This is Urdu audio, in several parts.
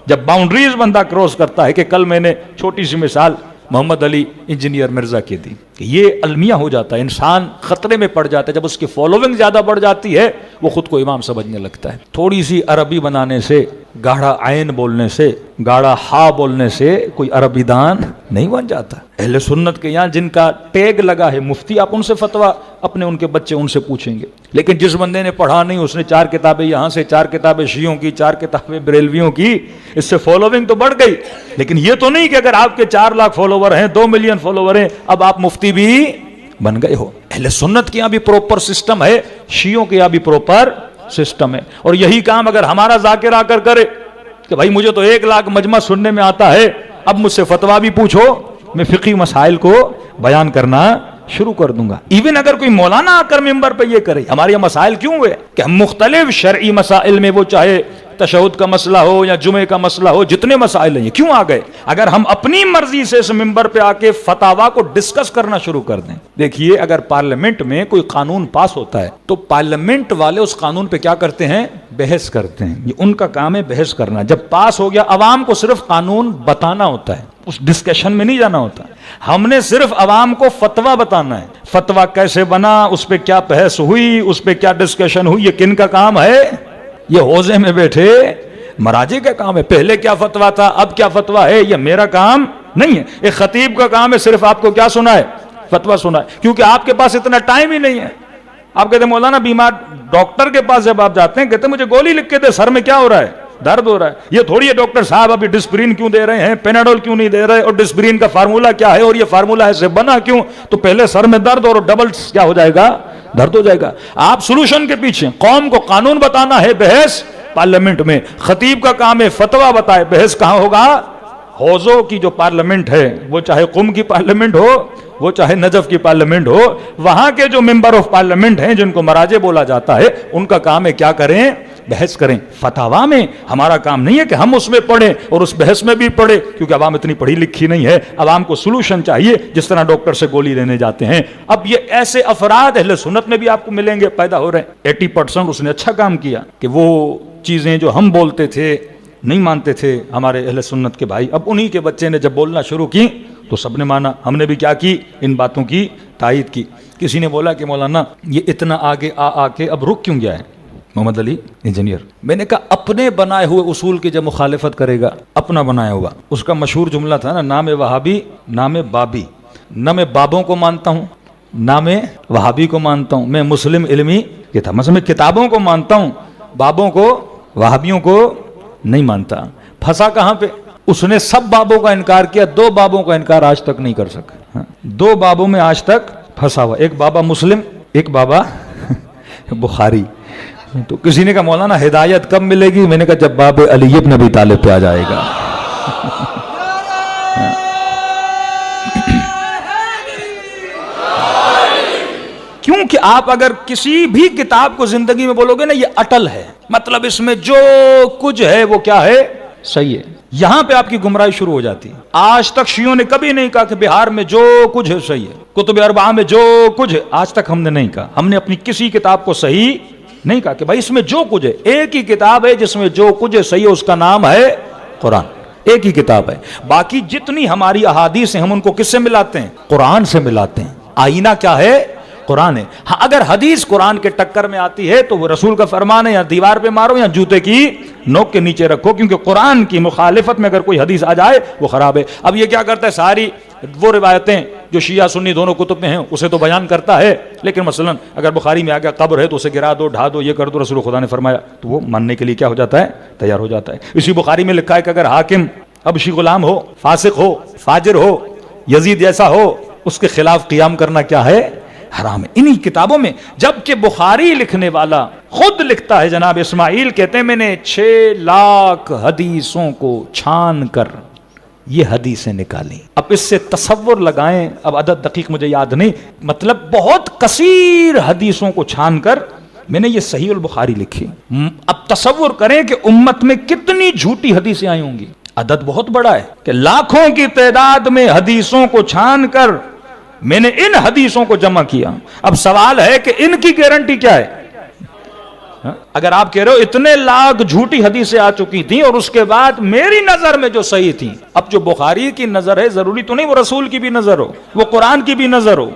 جب باؤنڈریز بندہ کراس کرتا ہے کہ کل میں نے چھوٹی سی مثال محمد علی انجینئر مرزا کی دی کہ یہ المیہ ہو جاتا ہے، انسان خطرے میں پڑ جاتا ہے جب اس کی فالوونگ زیادہ بڑھ جاتی ہے، وہ خود کو امام سمجھنے لگتا ہے۔ تھوڑی سی عربی بنانے سے، گاڑھا عین بولنے سے، گاڑھا ہا بولنے سے کوئی عربی دان نہیں بن جاتا۔ اہل سنت کے یہاں جن کا ٹیگ لگا ہے مفتی، آپ ان سے فتویٰ اپنے ان کے بچے ان سے پوچھیں گے، لیکن جس بندے نے پڑھا نہیں، اس نے 4 کتابیں یہاں سے، 4 کتابیں شیعوں کی، 4 کتابیں بریلویوں کی، اس سے فالوونگ تو بڑھ گئی، لیکن یہ تو نہیں کہ اگر آپ کے 4 لاکھ فالوور ہیں، 2 ملین فالوور ہیں، اب آپ مفتی بھی بن گئے ہو۔ اہل سنت کے یہاں بھی پروپر سسٹم ہے، شیعوں کے یہاں بھی پروپر سسٹم ہے، اور یہی کام اگر ہمارا ذاکر آ کر کرے کہ بھائی مجھے تو 1 لاکھ مجمع سننے میں آتا ہے، اب مجھ سے فتویٰ بھی پوچھو، میں فقہی مسائل کو بیان کرنا شروع کر دوں گا۔ ایون اگر کوئی مولانا آ کر ممبر پہ یہ کرے، ہمارے یہ مسائل کیوں ہوئے کہ ہم مختلف شرعی مسائل میں، وہ چاہے تشہد کا مسئلہ ہو یا جمعے کا مسئلہ ہو، جتنے مسائل ہیں یہ کیوں آ گئے؟ اگر ہم اپنی مرضی سے اس ممبر پہ آ کے فتاوا کو ڈسکس کرنا شروع کر دیں۔ دیکھیے اگر پارلیمنٹ میں کوئی قانون پاس ہوتا ہے تو پارلیمنٹ والے اس قانون پہ کیا کرتے ہیں؟ بحث کرتے ہیں، یہ ان کا کام ہے بحث کرنا۔ جب پاس ہو گیا، عوام کو صرف قانون بتانا ہوتا ہے، اس ڈسکشن میں نہیں جانا ہوتا۔ ہم نے صرف عوام کو فتویٰ بتانا ہے، فتویٰ کیسے بنا، اس پہ کیا بحث ہوئی، اس پہ کیا ڈسکشن ہوئی، یہ کن کا کام ہے؟ یہ حوضے میں بیٹھے مراجع کا کام ہے۔ پہلے کیا فتویٰ تھا، اب کیا فتویٰ ہے، یہ میرا کام نہیں ہے۔ ایک خطیب کا کام ہے صرف آپ کو کیا سنا ہے؟ فتویٰ سنا ہے، کیونکہ آپ کے پاس اتنا ٹائم ہی نہیں ہے۔ آپ کہتے ہیں مولانا بیمار ڈاکٹر کے پاس جب آپ جاتے ہیں، کہتے ہیں مجھے گولی لکھ کے دے، سر میں کیا ہو رہا ہے؟ درد ہو رہا ہے۔ یہ تھوڑی ہے ڈاکٹر صاحب ابھی ڈسپرین کیوں دے رہے ہیں، پیناڈول کیوں نہیں دے رہے، اور ڈسپرین کا فارمولا کیا ہے، اور یہ فارمولا ایسے بنا کیوں؟ تو پہلے سر میں درد اور ڈبل کیا ہو جائے گا؟ درد ہو جائے گا۔ آپ سولوشن کے پیچھے، قوم کو قانون بتانا ہے، بحث پارلیمنٹ میں۔ خطیب کا کام ہے فتویٰ بتائے، بحث کہاں ہوگا؟ حوضوں کی جو پارلیمنٹ ہے، وہ چاہے قم کی پارلیمنٹ ہو، وہ چاہے نجف کی پارلیمنٹ ہو، وہاں کے جو ممبر آف پارلیمنٹ ہیں جن کو مراجع بولا جاتا ہے، ان کا کام ہے کیا کریں؟ بحث کریں۔ فتاوا میں ہمارا کام نہیں ہے کہ ہم اس میں پڑھیں اور اس بحث میں بھی پڑھیں، کیونکہ عوام اتنی پڑھی لکھی نہیں ہے۔ عوام کو سولوشن چاہیے، جس طرح ڈاکٹر سے گولی لینے جاتے ہیں۔ اب یہ ایسے افراد اہل سنت میں بھی آپ کو ملیں گے، پیدا ہو رہے ہیں۔ 80% اس نے اچھا کام کیا کہ وہ چیزیں جو ہم بولتے تھے نہیں مانتے تھے ہمارے اہل سنت کے بھائی، اب انہی کے بچے نے جب بولنا شروع کی تو سب نے مانا۔ ہم نے بھی کیا کی؟ ان باتوں کی تائید کی۔ کسی نے بولا کہ مولانا یہ اتنا آگے آ کے اب رک کیوں گیا ہے محمد علی انجینئر؟ میں نے کہا اپنے بنائے ہوئے اصول کی جب مخالفت کرے گا، اپنا بنایا ہوا، اس کا مشہور جملہ تھا نا، نام وہابی نام بابی، نہ میں بابوں کو مانتا ہوں نہ میں وہابی کو مانتا ہوں، میں مسلم علمی کتاب، مثلا میں کتابوں کو مانتا ہوں، بابوں کو وہابیوں کو نہیں مانتا۔ پھنسا کہاں پہ؟ اس نے سب بابوں کا انکار کیا، 2 بابوں کا انکار آج تک نہیں کر سکا۔ 2 بابوں میں آج تک پھنسا ہوا، ایک بابا مسلم، ایک بابا بخاری۔ تو کسی نے کہا مولانا ہدایت کب ملے گی؟ میں نے کہا جب باب علی ابن ابی طالب پہ آ جائے گا۔ کیونکہ آپ اگر کسی بھی کتاب کو زندگی میں بولو گے نا یہ اٹل ہے، مطلب اس میں جو کچھ ہے وہ کیا ہے؟ صحیح ہے، یہاں پہ آپ کی گمراہی شروع ہو جاتی ہے۔ آج تک شیعوں نے کبھی نہیں کہا کہ بہار میں جو کچھ ہے صحیح ہے، کتب اربعہ میں جو کچھ ہے، آج تک ہم نے نہیں کہا۔ ہم نے اپنی کسی کتاب کو صحیح نہیں کہا کہ بھائی اس میں جو کچھ ہے، ایک ہی کتاب ہے جس میں جو کچھ ہے صحیح ہے، اس کا نام ہے قرآن۔ ایک ہی کتاب ہے، باقی جتنی ہماری احادیث ہیں ہم ان کو کس سے ملاتے ہیں؟ قرآن سے ملاتے ہیں۔ آئینہ کیا ہے؟ قرآن ہے۔ ہاں اگر حدیث قرآن کے ٹکر میں آتی ہے تو وہ رسول کا فرمان ہے، یا دیوار پہ مارو یا جوتے کی نوک کے نیچے رکھو، کیونکہ قرآن کی مخالفت میں اگر کوئی حدیث آ جائے وہ خراب ہے۔ اب یہ کیا کرتا ہے؟ ساری وہ روایتیں جو شیعہ سنی دونوں کتب میں ہیں اسے تو بیان کرتا ہے، لیکن مثلا اگر بخاری میں آ گیا قبر ہے تو اسے گرا دو، ڈھا دو، یہ کر دو، رسول خدا نے فرمایا، تو وہ ماننے کے لیے کیا ہو جاتا ہے؟ تیار ہو جاتا ہے۔ اسی بخاری میں لکھا ہے کہ اگر حاکم حبشی غلام ہو، فاسق ہو، فاجر ہو، یزید جیسا ہو، اس کے خلاف قیام کرنا کیا ہے؟ حرام ہے۔ انہی کتابوں میں، جبکہ بخاری لکھنے والا خود لکھتا ہے، جناب اسماعیل کہتے ہیں میں نے 6 لاکھ حدیثوں کو چھان کر یہ حدیثیں نکالی۔ اب اس سے تصور لگائیں، اب عدد دقیق مجھے یاد نہیں، مطلب بہت کثیر حدیثوں کو چھان کر میں نے یہ صحیح البخاری لکھی۔ اب تصور کریں کہ امت میں کتنی جھوٹی حدیثیں آئی ہوں گی۔ عدد بہت بڑا ہے کہ لاکھوں کی تعداد میں حدیثوں کو چھان کر میں نے ان حدیثوں کو جمع کیا۔ اب سوال ہے کہ ان کی گارنٹی کیا ہے؟ اگر آپ کہہ رہے ہو اتنے لاکھ جھوٹی حدیثیں آ چکی تھیں اور اس کے بعد میری نظر میں جو صحیح تھیں، اب جو بخاری کی نظر ہے ضروری تو نہیں وہ رسول کی بھی نظر ہو، وہ قرآن کی بھی نظر ہو،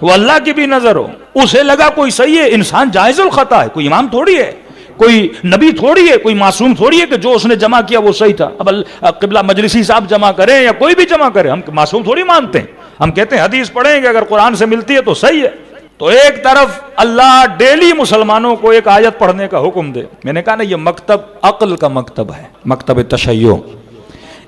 وہ اللہ کی بھی نظر ہو، اسے لگا کوئی صحیح ہے۔ انسان جائز الخطا ہے، کوئی امام تھوڑی ہے، کوئی نبی تھوڑی ہے، کوئی معصوم تھوڑی ہے کہ جو اس نے جمع کیا وہ صحیح تھا۔ اب قبلہ مجلسی صاحب جمع کریں یا کوئی بھی جمع کرے، ہم معصوم تھوڑی مانتے ہیں، ہم کہتے ہیں حدیث پڑھیں گے اگر قرآن سے ملتی ہے تو صحیح ہے۔ تو ایک طرف اللہ ڈیلی مسلمانوں کو ایک آیت پڑھنے کا حکم دے، میں نے کہا نا یہ مکتب عقل کا مکتب ہے، مکتب تشیع۔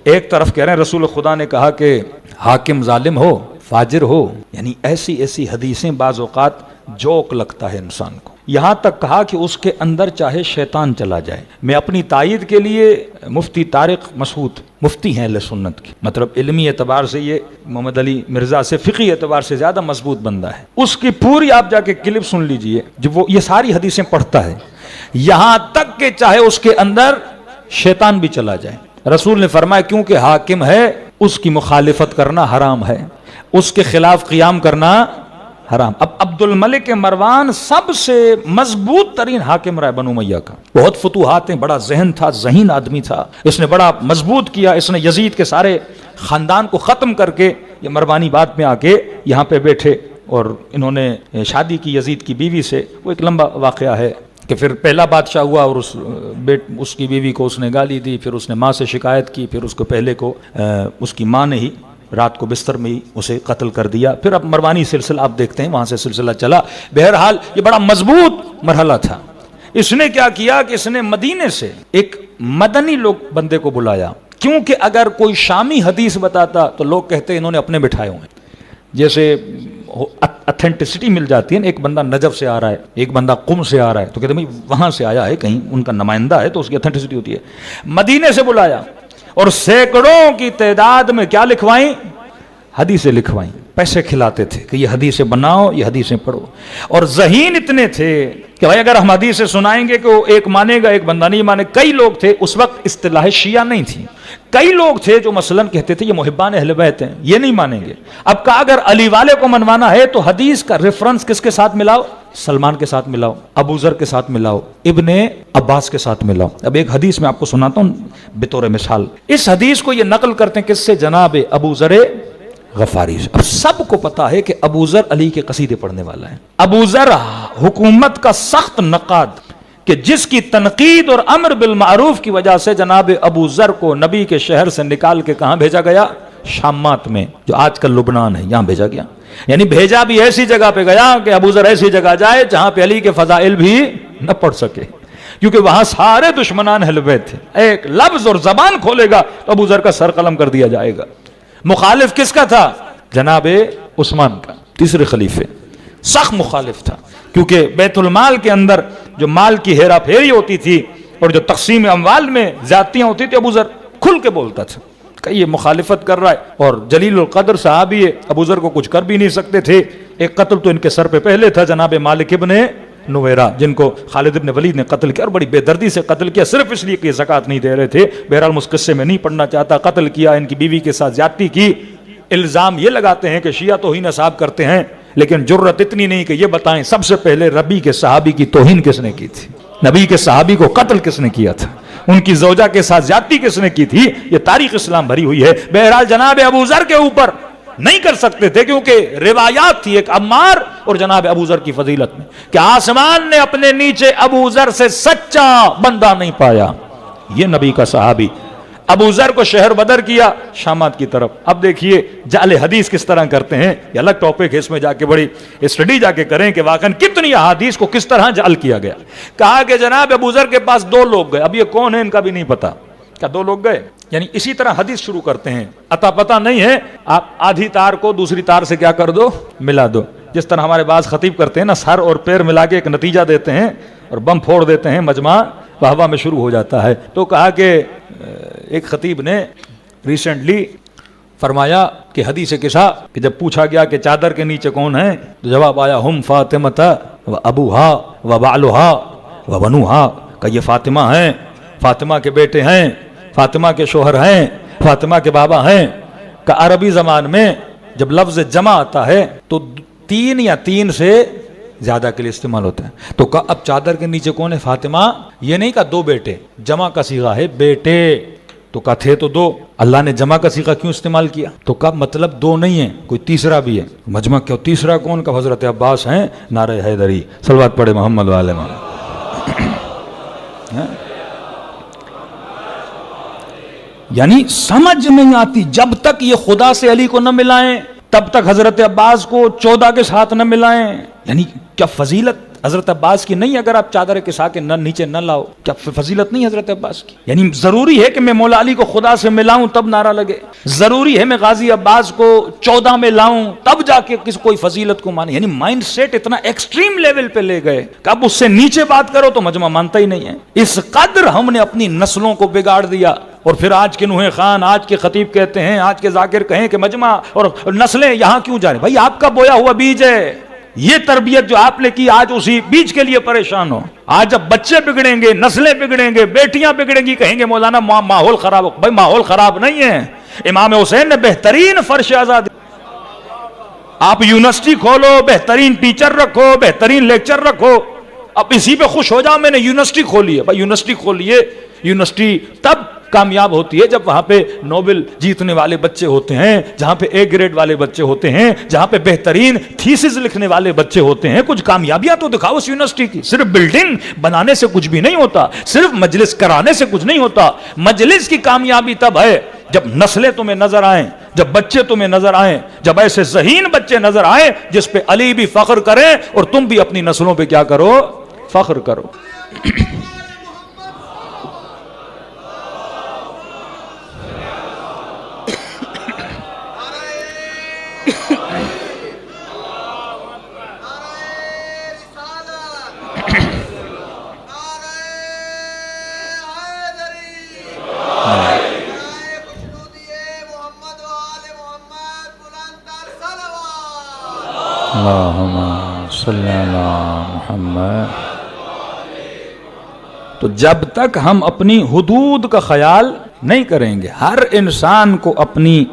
ایک طرف کہہ رہے ہیں رسول خدا نے کہا کہ حاکم ظالم ہو، فاجر ہو، یعنی ایسی ایسی حدیثیں بعض اوقات جوک لگتا ہے انسان کو، یہاں تک کہا کہ اس کے اندر چاہے شیطان چلا جائے۔ میں اپنی تائید کے لیے مفتی طارق مسعود مفتی ہیں اہل سنت کی، مطلب علمی اعتبار سے یہ محمد علی مرزا سے فقہی اعتبار سے زیادہ مضبوط بندہ ہے، اس کی پوری آپ جا کے کلپ سن لیجئے جب وہ یہ ساری حدیثیں پڑھتا ہے، یہاں تک کہ چاہے اس کے اندر شیطان بھی چلا جائے۔ رسول نے فرمایا کیونکہ حاکم ہے اس کی مخالفت کرنا حرام ہے، اس کے خلاف قیام کرنا حرام۔ اب عبد الملک مروان سب سے مضبوط ترین حاکم رہا بنو امیہ کا، بہت فتوحات ہیں، بڑا ذہن تھا، ذہین آدمی تھا، اس نے بڑا مضبوط کیا، اس نے یزید کے سارے خاندان کو ختم کر کے یہ مروانی بات میں آ کے یہاں پہ بیٹھے اور انہوں نے شادی کی یزید کی بیوی سے، وہ ایک لمبا واقعہ ہے کہ پھر پہلا بادشاہ ہوا اور اس کی بیوی کو اس نے گالی دی، پھر اس نے ماں سے شکایت کی، پھر اس کو پہلے کو اس کی ماں نے ہی رات کو بستر میں ہی اسے قتل کر دیا، پھر اب مروانی سلسلہ آپ دیکھتے ہیں وہاں سے سلسلہ چلا۔ بہرحال یہ بڑا مضبوط مرحلہ تھا۔ اس نے کیا کیا کہ اس نے مدینے سے ایک مدنی لوگ بندے کو بلایا، کیونکہ اگر کوئی شامی حدیث بتاتا تو لوگ کہتے انہوں نے اپنے بٹھائے ہوئے، جیسے اتھینٹسٹی مل جاتی ہے، ایک بندہ نجف سے آ رہا ہے، ایک بندہ قم سے آ رہا ہے تو کہتے ہیں وہاں سے آیا ہے، کہیں ان کا نمائندہ ہے تو اس کی اتھینٹسٹی ہوتی ہے۔ مدینے سے بلایا اور سینکڑوں کی تعداد میں کیا لکھوائیں؟ حدیثیں لکھوائیں، پیسے کھلاتے تھے کہ یہ حدیثیں بناؤ، یہ حدیثیں پڑھو، اور ذہین اتنے تھے کہ بھائی اگر ہم حدیثیں سنائیں گے کہ وہ ایک مانے گا ایک بندہ نہیں مانے۔ کئی لوگ تھے، اس وقت اصطلاح شیعہ نہیں تھی، کئی لوگ تھے جو مثلاً کہتے تھے یہ محبان اہل بیت ہیں، یہ نہیں مانیں گے۔ اب کہا اگر علی والے کو منوانا ہے تو حدیث کا ریفرنس کس کے ساتھ ملاؤ؟ سلمان کے ساتھ ملاؤ، ابو ذر کے ساتھ ملاؤ، ابن عباس کے ساتھ ملاؤ۔ اب ایک حدیث میں آپ کو سناتا ہوں بطور مثال، اس حدیث کو یہ نقل کرتے ہیں کس سے؟ جناب ابو ذر غفاری سے۔ اب سب کو پتا ہے کہ ابو ذر علی کے قصیدے پڑھنے والا ہے، ابو ذر حکومت کا سخت نقاد کہ جس کی تنقید اور امر بالمعروف کی وجہ سے جناب ابو ذر کو نبی کے شہر سے نکال کے کہاں بھیجا گیا؟ شامات میں، جو آج کل لبنان ہے، یہاں بھیجا گیا۔ یعنی بھیجا بھی ایسی جگہ پہ گیا کہ ابو ذر ایسی جگہ جائے جہاں پہ علی کے فضائل بھی نہ پڑھ سکے، کیونکہ وہاں سارے دشمنان اہل بیت تھے، ایک لفظ اور زبان کھولے گا تو ابو ذر کا سر قلم کر دیا جائے گا۔ مخالف کس کا تھا؟ جناب عثمان کا، تیسرے خلیفے، سخت مخالف تھا، کیونکہ بیت المال کے اندر جو مال کی ہیرا پھیری ہوتی تھی اور جو تقسیم اموال میں زیادتیاں ہوتی تھی، ابو ذر کھل کے بولتا تھا کہ یہ مخالفت کر رہا ہے، اور جلیل القدر صحابی ہے، ابو ذر کو کچھ کر بھی نہیں سکتے تھے۔ ایک قتل تو ان کے سر پہ پہلے تھا، جناب مالک ابن نویرہ، جن کو خالد ابن ولید نے قتل کیا اور بڑی بے دردی سے قتل کیا، صرف اس لیے کہ یہ زکوٰۃ نہیں دے رہے تھے۔ بہرحال اس قصے میں نہیں پڑھنا چاہتا، قتل کیا، ان کی بیوی کے ساتھ زیادتی کی۔ الزام یہ لگاتے ہیں کہ شیعہ توہین اصحاب کرتے ہیں، لیکن جرت اتنی نہیں کہ یہ بتائیں سب سے پہلے نبی کے صحابی کی توہین کس نے کی تھی، نبی کے صحابی کو قتل کس نے کیا تھا، ان کی زوجہ کے ساتھ زیادتی کس نے کی تھی، یہ تاریخ اسلام بھری ہوئی ہے۔ بہرحال جناب ابو ذر کے اوپر نہیں کر سکتے تھے، کیونکہ روایات تھی ایک عمار اور جناب ابو ذر کی فضیلت میں کہ آسمان نے اپنے نیچے ابو ذر سے سچا بندہ نہیں پایا، یہ نبی کا صحابی۔ ابو ذر کو شہر بدر کیا شامات کی طرف۔ اب دیکھیے جعل حدیث کس طرح کرتے ہیں، یہ الگ ٹاپک ہے، اس میں جا کے بڑی اسٹڈی جا کے کریں کہ واقعاً کتنی احادیث کو کس طرح جعل کیا گیا۔ کہا کہ جناب ابو ذر کے پاس دو لوگ گئے، اب یہ کون ہے ان کا بھی نہیں پتا، کیا دو لوگ گئے؟ یعنی اسی طرح حدیث شروع کرتے ہیں، اتا پتا نہیں ہے، آپ آدھی تار کو دوسری تار سے کیا کر دو، ملا دو۔ جس طرح ہمارے بعض خطیب کرتے ہیں نا، سر اور پیر ملا کے ایک نتیجہ دیتے ہیں اور بم پھوڑ دیتے ہیں، مجمع واہ میں شروع ہو جاتا ہے۔ تو کہا کہ ایک خطیب نے ریسنٹلی فرمایا کہ حدیث قصہ کہ جب پوچھا گیا کہ چادر کے نیچے کون ہے تو جواب آیا ہم فاطمہ و ابوہا و بعلہا و بنوہا، کہ یہ فاطمہ ہیں، فاطمہ کے بیٹے ہیں، فاطمہ کے شوہر ہیں، فاطمہ کے بابا ہیں۔ کہ عربی زبان میں جب لفظ جمع آتا ہے تو تین یا تین سے زیادہ کے لیے استعمال ہوتا ہے. تو کہا اب چادر کے نیچے کون ہے؟ فاطمہ. یہ نہیں کہا دو بیٹے، جمع کا صیغہ ہے بیٹے. تو کہا تھے تو دو، اللہ نے جمع کا صیغہ کیوں استعمال کیا؟ تو کہا مطلب دو نہیں ہیں، کوئی تیسرا بھی ہے. مجمع کیا تیسرا کون؟ کا حضرت عباس ہیں. نعرہ حیدری. صلوات پڑھے محمد والے محمد. یعنی سمجھ نہیں آتی جب تک یہ خدا سے علی کو نہ ملائیں، تب تک حضرت عباس کو 14 کے ساتھ نہ ملائیں. یعنی کیا فضیلت حضرت عباس کی نہیں؟ اگر آپ چادر کسا کے نیچے نہ لاؤ، کیا فضیلت نہیں حضرت عباس کی؟ یعنی ضروری ہے کہ میں مولا علی کو خدا سے ملاؤں تب نعرہ لگے، ضروری ہے میں غازی عباس کو 14 میں لاؤں تب جا کے کس کوئی فضیلت کو مانے. یعنی مائنڈ سیٹ اتنا ایکسٹریم لیول پہ لے گئے کہ اب اس سے نیچے بات کرو تو مجمع مانتا ہی نہیں ہے. اس قدر ہم نے اپنی نسلوں کو بگاڑ دیا. اور پھر آج کے نوح خان، آج کے خطیب کہتے ہیں، آج کے ذاکر کہیں کہ مجمع اور نسلیں یہاں کیوں جا رہے؟ بھائی آپ کا بویا ہوا بیج ہے، یہ تربیت جو آپ نے کی آج اسی بیج کے لیے پریشان ہو. آج جب بچے بگڑیں گے، نسلیں بگڑیں گے، بیٹیاں بگڑیں گی، کہیں گے مولانا ماحول خراب ہو. بھائی ماحول خراب نہیں ہے، امام حسین نے بہترین فرش آزادی. آپ یونیورسٹی کھولو، بہترین ٹیچر رکھو، بہترین لیکچر رکھو، اب اسی پہ خوش ہو جاؤ میں نے یونیورسٹی کھولی ہے. بھائی یونیورسٹی کھولیے، یونیورسٹی تب کامیاب ہوتی ہے جب وہاں پہ نوبل جیتنے والے بچے ہوتے ہیں، جہاں پہ اے گریڈ والے بچے ہوتے ہیں، جہاں پہ بہترین تھیسز لکھنے والے بچے ہوتے ہیں. کچھ کامیابیاں تو دکھاؤ اس یونیورسٹی کی. صرف بلڈنگ بنانے سے کچھ بھی نہیں ہوتا، صرف مجلس کرانے سے کچھ نہیں ہوتا. مجلس کی کامیابی تب ہے جب نسلیں تمہیں نظر آئیں، جب بچے تمہیں نظر آئیں، جب ایسے ذہین بچے نظر آئیں جس پہ علی بھی فخر کریں اور تم بھی اپنی نسلوں پہ کیا کرو؟ فخر کرو. اللہم صلی علی محمد. تو جب تک ہم اپنی حدود کا خیال نہیں کریں گے، ہر انسان کو اپنی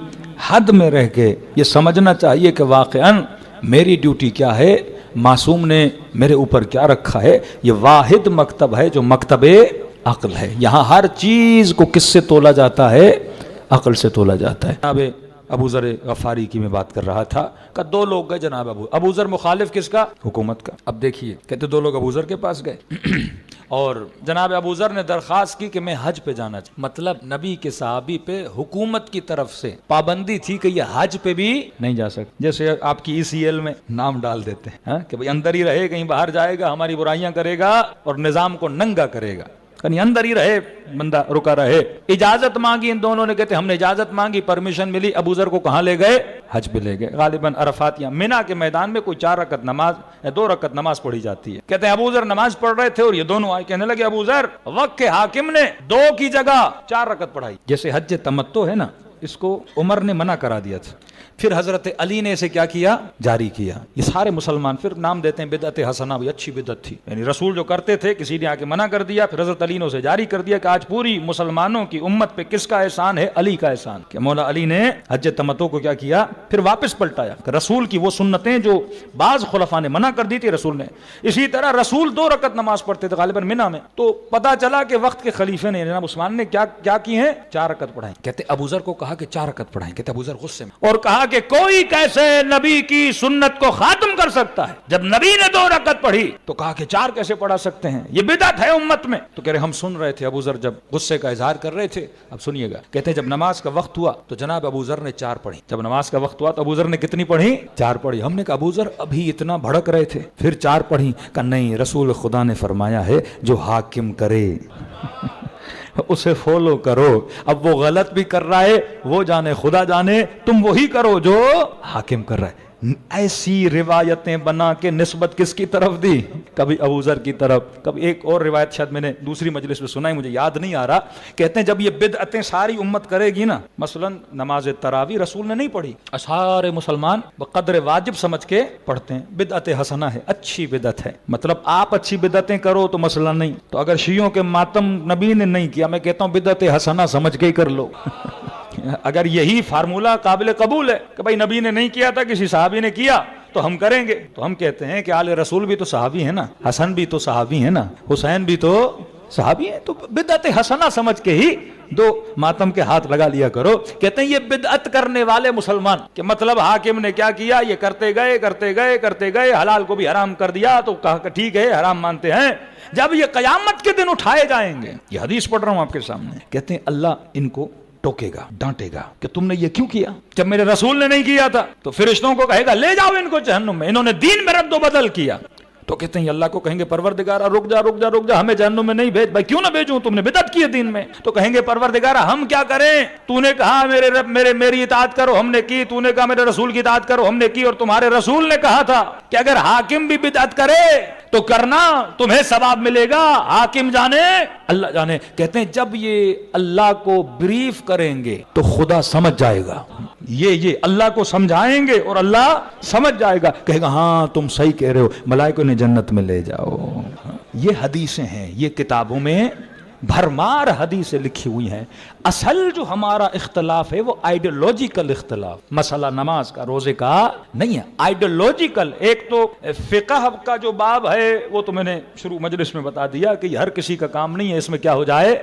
حد میں رہ کے یہ سمجھنا چاہیے کہ واقعاً میری ڈیوٹی کیا ہے، معصوم نے میرے اوپر کیا رکھا ہے. یہ واحد مکتب ہے جو مکتب عقل ہے. یہاں ہر چیز کو کس سے تولا جاتا ہے؟ عقل سے تولا جاتا ہے. جناب ابو ذر غفاری کی میں بات کر رہا تھا کہ دو لوگ گئے جناب ابو ذر مخالف کس کا؟ حکومت کا. اب دیکھیے کہتے دو لوگ ابو ذر کے پاس گئے اور جناب ابو ذر نے درخواست کی کہ میں حج پہ جانا چاہتا. مطلب نبی کے صحابی پہ حکومت کی طرف سے پابندی تھی کہ یہ حج پہ بھی نہیں جا سکتے. جیسے آپ کی ECL میں نام ڈال دیتے ہیں کہ بھئی اندر ہی رہے، کہیں باہر جائے گا ہماری برائیاں کرے گا اور نظام کو ننگا کرے گا. یعنی اندر ہی رہے، بندہ رکا رہے. اجازت مانگی ان دونوں نے، کہتے ہم نے اجازت مانگی، پرمیشن ملی. ابو ذر کو کہاں لے گئے؟ حج پہ لے گئے. غالباً عرفات یا منی کے میدان میں کوئی 4 رکعت نماز یا 2 رکعت نماز پڑھی جاتی ہے. کہتے ہیں ابو ذر نماز پڑھ رہے تھے اور یہ دونوں آئے، کہنے لگے ابو ذر وقت کے حاکم نے 2 کی جگہ 4 رکعت پڑھائی. جیسے حج تمتع ہے نا، اس کو عمر نے منع کرا دیا تھا، پھر حضرت علی نے اسے کیا کیا؟ جاری کیا. یہ سارے مسلمان پھر نام دیتے ہیں بدعت حسنہ، بھی اچھی بدعت تھی. یعنی رسول جو کرتے تھے کسی نے آ کے منع کر دیا، پھر حضرت علی نے اسے جاری کر دیا کہ آج پوری مسلمانوں کی امت پہ کس کا احسان ہے؟ علی کا احسان. کہ مولا علی نے حج تمتع کو کیا کیا؟ پھر واپس پلٹایا کہ رسول کی وہ سنتیں جو بعض خلفاء نے منع کر دی تھی رسول نے. اسی طرح رسول 2 رکعت نماز پڑھتے تھے غالباً منی میں، تو پتا چلا کہ وقت کے خلیفے نے جناب عثمان نے کیا کی ہیں؟ 4 رکعت پڑھائیں. کہتے ابو ذر کو کہا کہ 4 رکعت پڑھائیں. کہتے ابو ذر غصے میں، اور کہا کہ کوئی کیسے نبی کی سنت کو ختم کر سکتا ہے؟ جب نبی نے 2 رکعت پڑھی تو کہا کہ 4 کیسے پڑھا سکتے ہیں؟ یہ بدعت ہے امت میں. تو کہہ رہے ہم سن رہے تھے. ابو ذر جب غصے کا اظہار کر رہے تھے. اب سنیے گا، کہتے ہیں جب نماز کا وقت ہوا تو جناب ابو ذر نے 4 پڑھی. جب نماز کا وقت ہوا تو ابو ذر نے کتنی پڑھی؟ 4 پڑھی. ہم نے کہا ابو ذر ابھی اتنا بھڑک رہے تھے، پھر 4 پڑھی. کہ نہیں، رسول خدا نے فرمایا ہے جو حاکم کرے اسے فالو کرو. اب وہ غلط بھی کر رہا ہے، وہ جانے خدا جانے، تم وہی کرو جو حاکم کر رہا ہے. ایسی روایتیں بنا کے نسبت کس کی طرف دی؟ کبھی ابو ذر کی طرف، کبھی ایک اور روایت شاید میں نے دوسری مجلس میں سنائی، مجھے یاد نہیں آ رہا. کہتے ہیں جب یہ بدعتیں ساری امت کرے گی نا، مثلا نماز تراویح رسول نے نہیں پڑھی، سارے مسلمان بقدر واجب سمجھ کے پڑھتے ہیں. بدعت حسنہ ہے، اچھی بدعت ہے. مطلب آپ اچھی بدعتیں کرو تو مسئلہ نہیں. تو اگر شیعوں کے ماتم نبی نے نہیں کیا، میں کہتا ہوں بدعت حسنہ سمجھ کے ہی کر لو. اگر یہی فارمولہ قابل قبول ہے کہ بھائی نبی نے نہیں کیا تھا، کسی صحابی نے کیا، تو ہم کریں گے. تو ہم کہتے ہیں کہ آل رسول بھی تو صحابی ہیں نا, حسن بھی تو صحابی ہیں نا, حسین بھی تو صحابی ہیں, تو بدعت حسنہ سمجھ کے ہی دو ماتم کے ہاتھ لگا لیا کرو. کہتے ہیں یہ بدعت کرنے والے مسلمان, کہ مطلب حاکم نے کیا کیا, یہ کرتے گئے حلال کو بھی حرام کر دیا, تو کہا کہ ٹھیک ہے حرام مانتے ہیں. جب یہ قیامت کے دن اٹھائے جائیں گے, یہ حدیث پڑھ رہا ہوں آپ کے سامنے, کہتے ہیں اللہ ان کو ٹوکے گا, ڈانٹے گا کہ تم نے یہ کیوں کیا, جب میرے رسول نے نہیں کیا تھا. تو فرشتوں کو کہے گا لے جاؤ ان کو جہنم میں, انہوں نے دین میں رد و بدل کیا. تو کہتے ہیں اللہ کو کہیں گے پروردگارہ رک جا, ہمیں جہنم میں نہیں بھیج. بھائی کیوں نہ بھیجوں, تم نے بدعت کی ہے دین میں. تو کہیں گے پروردگارہ ہم کیا کریں, تو نے کہا میرے رب میری اطاعت کرو, ہم نے کی. تو نے کہا میرے رسول کی اطاعت کرو, ہم نے کی. اور تمہارے رسول نے کہا تھا کہ اگر حاکم بھی بدعت کرے تو کرنا, تمہیں ثواب ملے گا, حاکم جانے اللہ جانے. کہتے ہیں جب یہ اللہ کو بریف کریں گے تو خدا سمجھ جائے گا, یہ اللہ کو سمجھائیں گے اور اللہ سمجھ جائے گا, کہے گا ہاں تم صحیح کہہ رہے ہو, ملائکوں نے جنت میں لے جاؤ. یہ حدیثیں ہیں, یہ کتابوں میں بھرمار حدیثیں لکھی ہوئی ہیں. اصل جو ہمارا اختلاف ہے وہ آئیڈیولوجیکل اختلاف, مسئلہ نماز کا روزے کا نہیں ہے, آئیڈیولوجیکل. ایک تو فقہ کا جو باب ہے وہ تو میں نے شروع مجلس میں بتا دیا کہ یہ ہر کسی کا کام نہیں ہے, اس میں کیا ہو جائے,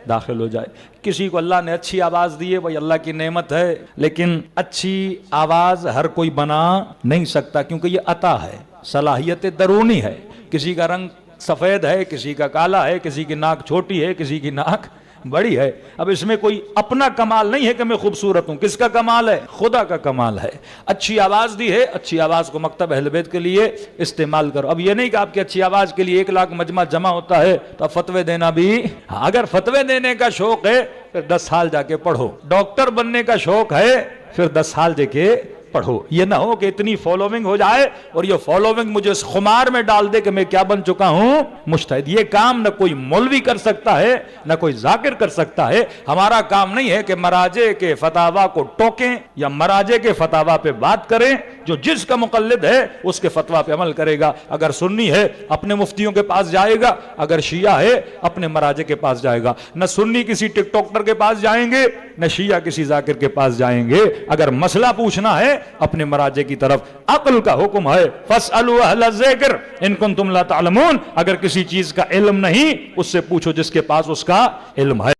داخل ہو جائے. کسی کو اللہ نے اچھی آواز دی ہے, وہی اللہ کی نعمت ہے, لیکن اچھی آواز ہر کوئی بنا نہیں سکتا, کیونکہ یہ عطا ہے, صلاحیت درونی ہے. کسی کا رنگ سفید ہے, کسی کا کالا ہے, کسی کی ناک چھوٹی ہے, کسی کی ناک بڑی ہے. اب اس میں کوئی اپنا کمال نہیں ہے کہ میں خوبصورت ہوں, کس کا کمال ہے, خدا کا کمال ہے. اچھی آواز دی ہے, اچھی آواز کو مکتب اہل بیت کے لیے استعمال کرو. اب یہ نہیں کہ آپ کی اچھی آواز کے لیے 1 لاکھ مجمع جمع ہوتا ہے تو اب فتوے دینا بھی, اگر فتوے دینے کا شوق ہے پھر 10 سال جا کے پڑھو. ڈاکٹر بننے کا شوق ہے پھر 10 سال جا کے پڑھو. یہ نہ ہو کہ اتنی فالوونگ ہو جائے اور یہ فالوونگ مجھے اس خمار میں ڈال دے کہ میں کیا بن چکا ہوں, مجتہد. یہ کام نہ کوئی مولوی کر سکتا ہے نہ کوئی ذاکر کر سکتا ہے. ہمارا کام نہیں ہے کہ مراجع کے فتاوا کو ٹوکیں یا مراجع کے فتاوا پہ بات کریں. جو جس کا مقلد ہے اس کے فتوا پہ عمل کرے گا. اگر سنی ہے اپنے مفتیوں کے پاس جائے گا, اگر شیعہ ہے اپنے مراجع کے پاس جائے گا. نہ سنی کسی ٹک ٹاکر کے پاس جائیں گے, نہ شیعہ کسی ذاکر کے پاس جائیں گے. اگر مسئلہ پوچھنا ہے اپنے مراجع کی طرف. عقل کا حکم ہے فاسألوا اہل الذکر ان کنتم لا تعلمون. اگر کسی چیز کا علم نہیں اس سے پوچھو جس کے پاس اس کا علم ہے.